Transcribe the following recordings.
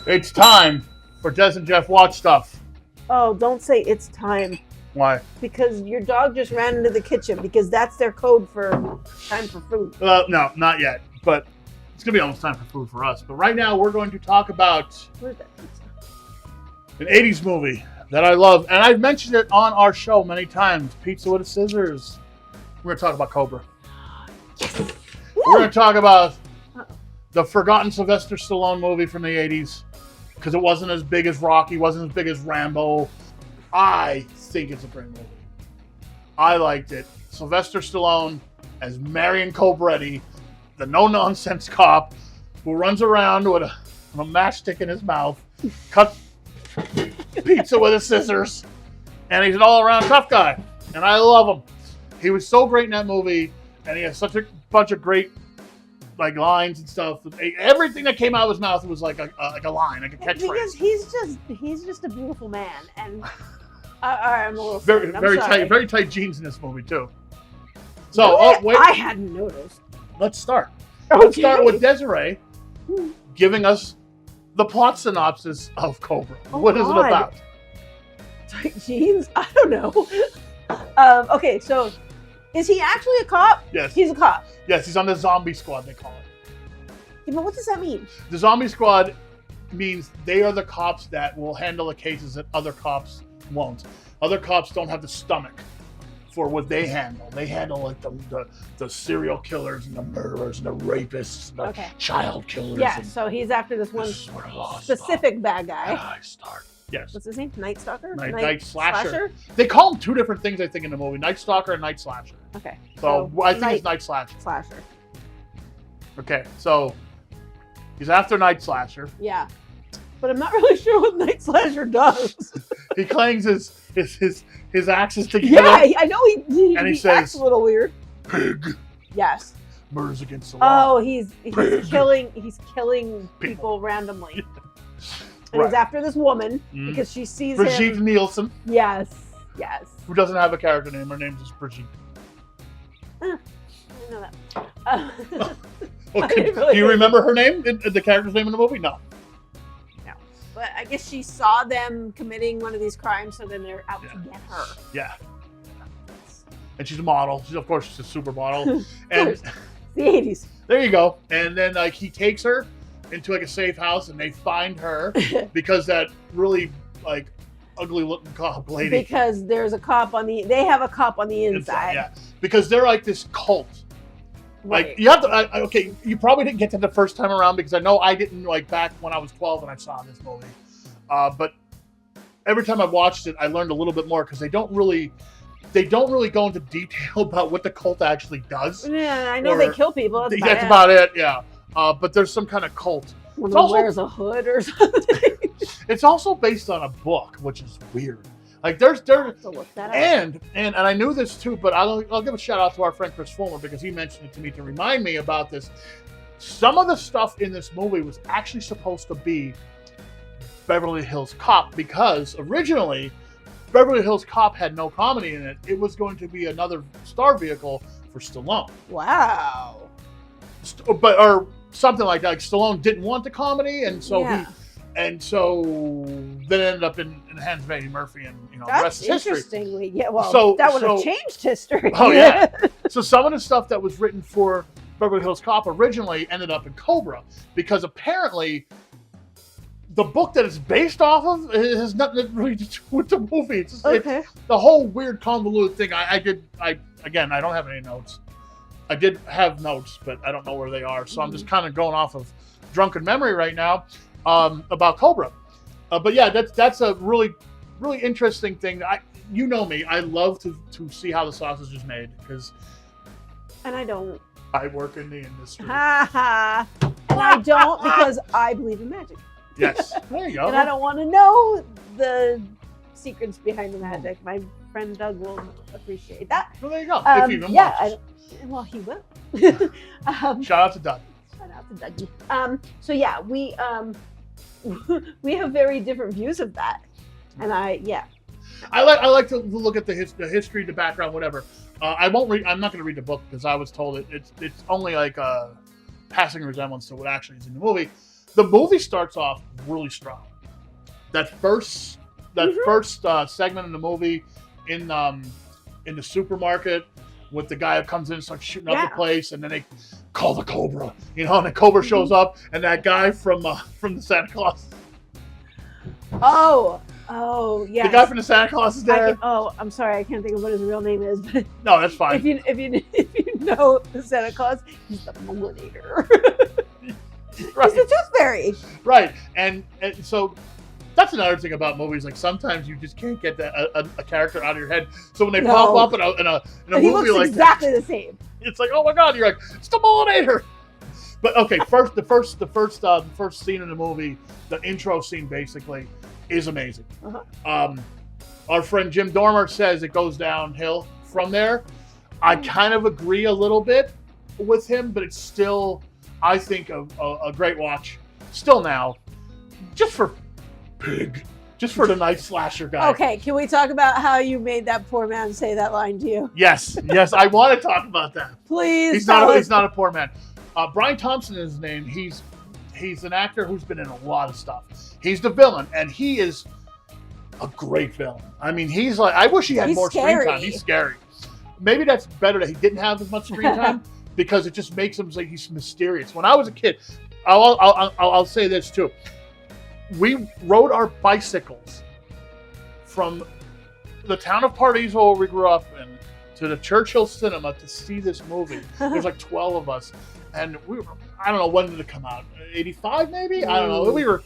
It's time for Des and Jeff Watch Stuff. Oh, don't say it's time. Why? Because your dog just ran into the kitchen because that's their code for time for food. No, not yet. But it's going to be almost time for food for us. But right now we're going to talk about Where's that pizza? an 80s movie that I love. And I've mentioned it on our show many times. Pizza with Scissors. We're going to talk about Cobra. Yes. We're going to talk about the forgotten Sylvester Stallone movie from the 80s. Because it wasn't as big as Rocky, wasn't as big as Rambo. I think it's a great movie. I liked it. Sylvester Stallone as Marion Cobretti, the no-nonsense cop who runs around with a matchstick in his mouth, cuts pizza with his scissors, and he's an all-around tough guy. And I love him. He was so great in that movie, and he has such a bunch of great lines and stuff. Everything that came out of his mouth was like a line, like a catchphrase. Because he's just a beautiful man, and I'm a little very tight jeans in this movie too. So really? wait, I hadn't noticed. let's start. Okay. Let's start with Desiree giving us the plot synopsis of Cobra. Oh, what is God. it about? Tight jeans? I don't know. Okay, so is he actually a cop? Yes. He's a cop. Yes, he's on the zombie squad, they call it. Yeah, but what does that mean? The zombie squad means they are the cops that will handle the cases that other cops won't. Other cops don't have the stomach for what they handle. They handle like the serial killers and the murderers and the rapists and the child killers. Yeah, so he's after this one specific bad guy. Night Stalker. Yes. What's his name? Night Stalker? Night Slasher. They call him two different things, I think, in the movie. Night Stalker and Night Slasher. Okay. So I think it's Night Slasher. Slasher. Okay, so he's after Night Slasher. Yeah. But I'm not really sure what Night Slasher does. He clangs his axes together. Yeah, I know he says, acts a little weird. Pig. Yes. Murders against the law. Oh, he's killing people randomly. And he's after this woman because she sees Brigitte him. Nielsen. Yes. Who doesn't have a character name. Her name is Brigitte. I didn't know that. Do you remember her name? The character's name in the movie? No. No. But I guess she saw them committing one of these crimes, so then they're out to get her. Yeah. And she's a model. Of course, she's a supermodel. And the 80s. There you go. And then he takes her into a safe house, and they find her because that really ugly looking cop lady. Because there's a cop they have a cop on the inside. Yeah. Because they're like this cult. Right. You have to. You probably didn't get to the first time around because I know I didn't back when I was 12 and I saw this movie. But every time I watched it, I learned a little bit more because they don't really go into detail about what the cult actually does. Yeah, I know they kill people. That's about it. Yeah. But there's some kind of cult. One of them wears a hood or something. It's also based on a book, which is weird. There's and I knew this too, but I'll give a shout out to our friend Chris Fulmer because he mentioned it to me to remind me about this. Some of the stuff in this movie was actually supposed to be Beverly Hills Cop because originally Beverly Hills Cop had no comedy in it. It was going to be another star vehicle for Stallone. Wow. Or something like that. Stallone didn't want the comedy, and so then it ended up in the hands of Eddie Murphy, and the rest is history. Interestingly, yeah. Well, that would have changed history. Oh yeah. So some of the stuff that was written for Beverly Hills Cop originally ended up in Cobra because apparently the book that it's based off of has nothing really to do with the movie. It's the whole weird convoluted thing. I don't have any notes. I did have notes, but I don't know where they are. So I'm just kind of going off of drunken memory right now about Cobra. But yeah, that's a really, really interesting thing. You know me. I love to see how the sausage is made because. And I don't. I work in the industry. And I don't because I believe in magic. Yes. There you go. And I don't want to know the secrets behind the magic. My friend Doug will appreciate that. Well, there you go. If he even watches. Well, he will. Shout out to Doug. Shout out to Dougie. So yeah, we have very different views of that, and I like to look at the history, the background, whatever. I won't read. I'm not going to read the book because I was told it's only like a passing resemblance to what actually is in the movie. The movie starts off really strong. That first segment in the movie in the supermarket with the guy who comes in and starts shooting up the place, and then they call the Cobra, and the Cobra shows up, and that guy from the Santa Claus. Oh, yes. The guy from the Santa Claus is there. I'm sorry, I can't think of what his real name is, but no, that's fine. If you know the Santa Claus, he's the Mulinator. Right. He's the Tooth Fairy. Right, and so that's another thing about movies. Like sometimes you just can't get a character out of your head. So when they pop up in a movie he looks like exactly the same. It's like, oh my god, you're like, it's the Mulinator. But okay, the first scene in the movie, the intro scene basically, is amazing. Our friend Jim Dormer says it goes downhill from there. I kind of agree a little bit with him, but it's still, I think, a great watch. Still now, just for Pig. Just for the nice slasher guy. Okay, can we talk about how you made that poor man say that line to you? Yes, I want to talk about that. Please. He's not a poor man. Brian Thompson is his name. He's an actor who's been in a lot of stuff. He's the villain, and he is a great villain. I mean, he's like, I wish he had more screen time. He's scary. Maybe that's better that he didn't have as much screen time because it just makes him like he's mysterious. When I was a kid, I'll say this too. We rode our bicycles from the town of Pardeesville where we grew up in to the Churchill Cinema to see this movie. There's like 12 of us. And we were, I don't know, when did it come out? 85 maybe? I don't know.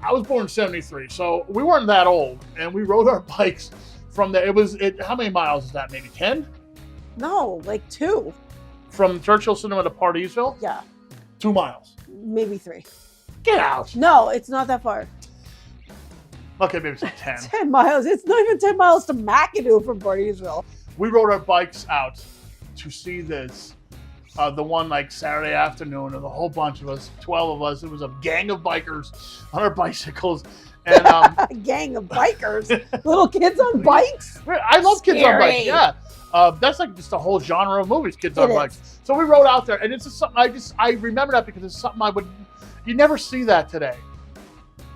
I was born in 73, so we weren't that old. And we rode our bikes from there. How many miles is that? Maybe 10? No, like 2. From Churchill Cinema to Pardeesville? Yeah. 2 miles. Maybe 3. Get out. No, it's not that far. Okay, maybe it's like 10. 10 miles. It's not even 10 miles to McAdoo from Pardeesville. We rode our bikes out to see this. The one like Saturday afternoon, and a whole bunch of us, 12 of us. It was a gang of bikers on our bicycles. And a gang of bikers? Little kids on bikes? I love kids on bikes, yeah. That's like just a whole genre of movies, kids on bikes. So we rode out there, and it's just something I remember that because it's something you never see that today.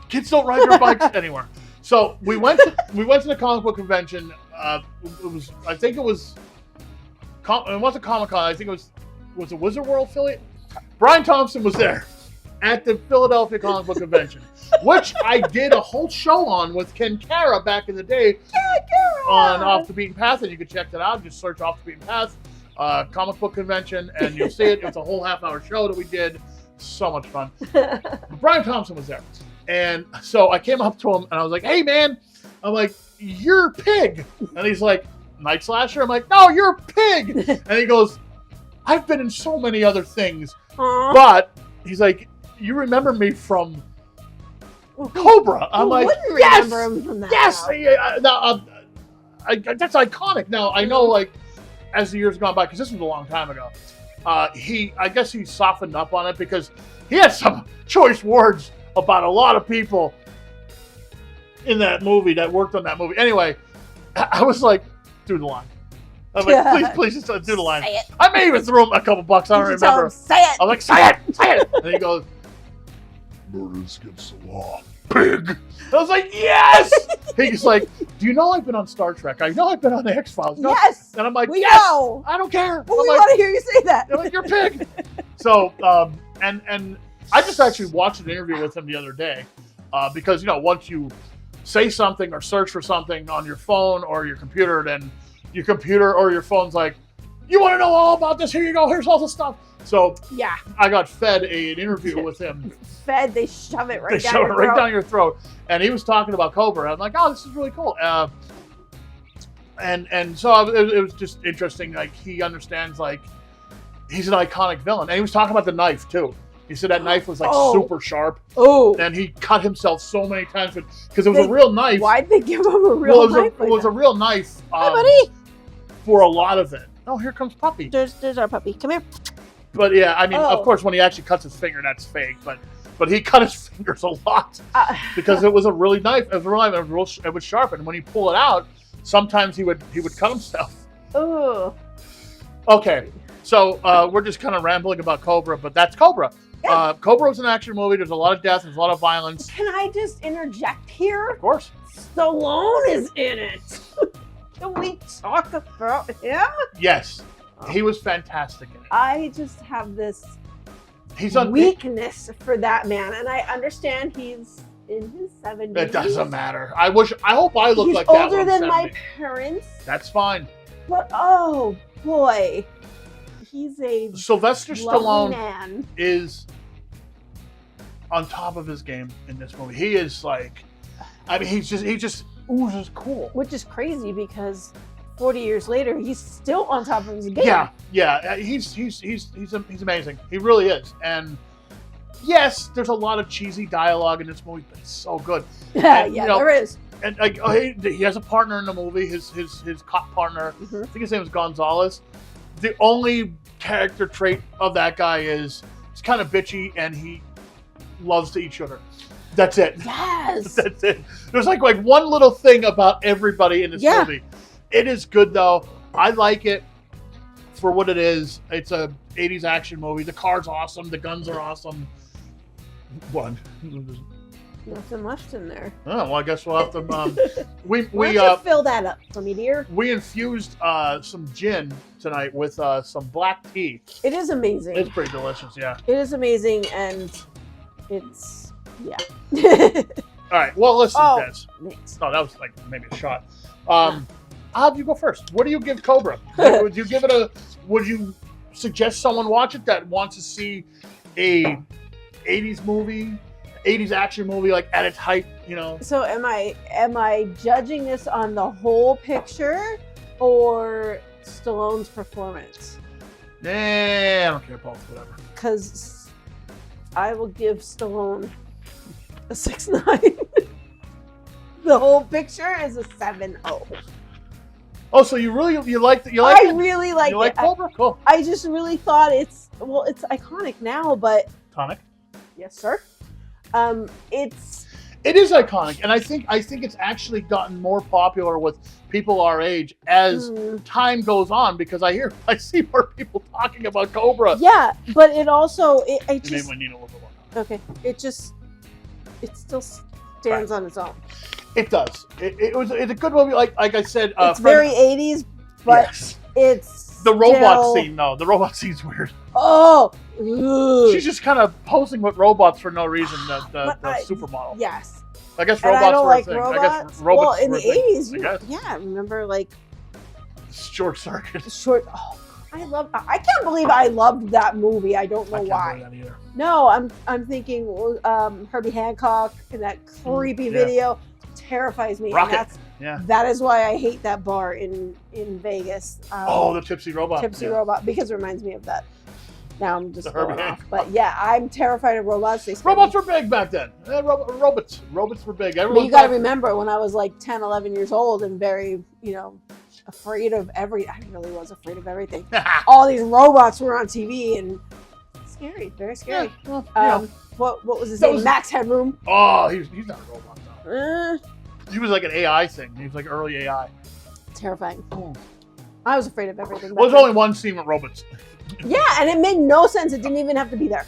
Kids don't ride their bikes anywhere. So we went to the comic book convention. It wasn't Comic-Con. I think it was a Wizard World affiliate. Brian Thompson was there at the Philadelphia Comic Book Convention, which I did a whole show on with Ken Cara back in the day on Off the Beaten Path, and you can check that out. Just search Off the Beaten Path Comic Book Convention, and you'll see it. It's a whole half-hour show that we did. So much fun. Brian Thompson was there. And so I came up to him, and I was like, hey, man. I'm like, you're Pig. And he's like, Night Slasher? I'm like, no, you're Pig. And he goes, I've been in so many other things. Aww. But he's like, you remember me from Cobra. I'm like, yes, remember him from that. Yes. That's iconic. Now, I know, like, as the years gone by, because this was a long time ago, I guess he softened up on it because he had some choice words about a lot of people in that movie that worked on that movie. Anyway, I was like, do the line. I'm like, please just do the line. I may even throw him a couple bucks. I don't remember. Say it. I was like, say it. And he goes, murder's against the law, Pig. I was like, yes. He's like, do you know I've been on Star Trek? I know I've been on the X-Files. No? Yes. And I'm like, we yes. know. I don't care. Well, we want to hear you say that. I'm like, you're Pig. So, and I just actually watched an interview with him the other day because, once you say something or search for something on your phone or your computer, then your computer or your phone's like, you want to know all about this? Here you go. Here's all the stuff. So yeah, I got fed an interview with him. They shove it right down your throat. They shove it right down your throat. And he was talking about Cobra. I'm like, oh, this is really cool. And so it was just interesting. Like, he understands, like, he's an iconic villain. And he was talking about the knife, too. He said that knife was, like, super sharp. Oh. And he cut himself so many times because it was a real knife. Why'd they give him a real knife? It was a real knife. Hi, buddy. For a lot of it. Oh, here comes Puppy. There's our puppy. Come here. But yeah, I mean, of course, when he actually cuts his finger, that's fake. But he cut his fingers a lot because it was a really knife. It was a real knife. It was sharp, and when he pulled it out, sometimes he would cut himself. Oh. Okay, so we're just kind of rambling about Cobra, but that's Cobra. Yeah. Cobra was an action movie. There's a lot of death. There's a lot of violence. Can I just interject here? Of course. Stallone is in it. Can we talk about him? Yes. He was fantastic in it. I just have this He's on weakness for that man, and I understand he's in his 70s. It doesn't matter. I hope I look He's like that. older when I'm than my 70. parents. That's fine. But oh boy, he's a Sylvester lovely Stallone man. is on top of his game in this movie. He is like, I mean, he just oozes cool. Which is crazy because 40 years later, he's still on top of his game. Yeah. He's amazing. He really is. And yes, there's a lot of cheesy dialogue in this movie, but it's so good. And, yeah, there is. And like, he has a partner in the movie. His cop partner. Mm-hmm. I think his name is Gonzalez. The only character trait of that guy is he's kind of bitchy and he loves to eat sugar. That's it. Yes. That's it. There's like one little thing about everybody in this movie. It is good though. I like it for what it is. It's a 80s action movie. The car's awesome. The guns are awesome. What? Nothing left in there. Oh, well, I guess we'll have to. Why don't you fill that up for me, dear? We infused some gin tonight with some black tea. It is amazing. It's pretty delicious, yeah. It is amazing, and it's yeah. All right. Well, listen, Des. Thanks. Oh, that was like maybe a shot. I'll have you go first. What do you give Cobra? Would you give it a? Would you suggest someone watch it that wants to see a 80s movie? 80s action movie, like at its height, you know. So am I judging this on the whole picture or Stallone's performance? Nah, I don't care, both, whatever. Because I will give Stallone a 6.9. The whole picture is a 7.0. Oh, so you like it? I really like it. You like Cobra? Cool. I just really thought it's iconic now, but Iconic. yes, sir. It is iconic, and I think it's actually gotten more popular with people our age as time goes on, because I see more people talking about Cobra. Yeah, but it also Your name might need a little bit more. Okay, it still stands on its own. It does. It's a good movie. Like I said, it's very 80s, but yes. it's the robot scene. No, the robot scene's weird. Oh, she's just kind of posing with robots for no reason. The supermodel. Yes. I guess and robots I don't were like a thing. robots. I guess robots well, in were the a thing, 80s, yeah. Remember, like Short Circuit. Oh, I can't believe I loved that movie. I don't know why. That either. No, I'm thinking Herbie Hancock in that creepy video terrifies me. Rocket. That is why I hate that bar in Vegas. The Tipsy Robot. Robot, because it reminds me of that. Now I'm just going off. But yeah, I'm terrified of robots. Robots were big back then. Robots were big. But you got to remember, when I was like 10, 11 years old and very, afraid of I really was afraid of everything. All these robots were on TV and scary, very scary. Yeah, what was his name? Max Headroom. Oh, he's not a robot though. He was like an AI thing. He was like early AI. Terrifying. I was afraid of everything. Well, there's only one scene with robots. Yeah, and it made no sense. It didn't even have to be there.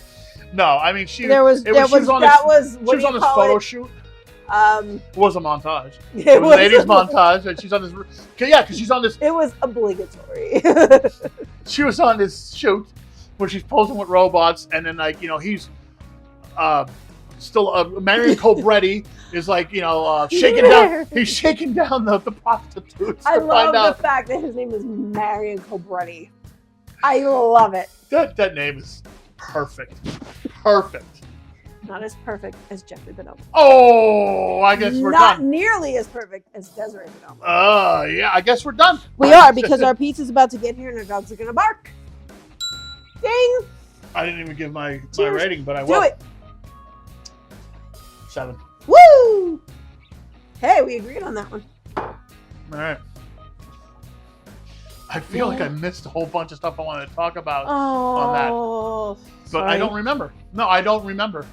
No, I mean she was on this photo shoot. It was a montage. It was an 80s montage, and she's on this. Because she's on this. It was obligatory. She was on this shoot where she's posing with robots, and then he's still Marion Cobretti is shaking down. He's shaking down the prostitutes. I love the fact that his name is Marion Cobretti. I love it. That name is perfect. Perfect. Not as perfect as Jeffrey Benoma. Oh, I guess we're done. Not nearly as perfect as Desiree Benoma. Yeah, I guess we're done. We are, because our pizza's about to get here and our dogs are going to bark. Ding! I didn't even give my rating, but I will. Do it. 7. Woo! Hey, we agreed on that one. All right. I feel like I missed a whole bunch of stuff I wanted to talk about on that. But sorry. I don't remember. No, I don't remember.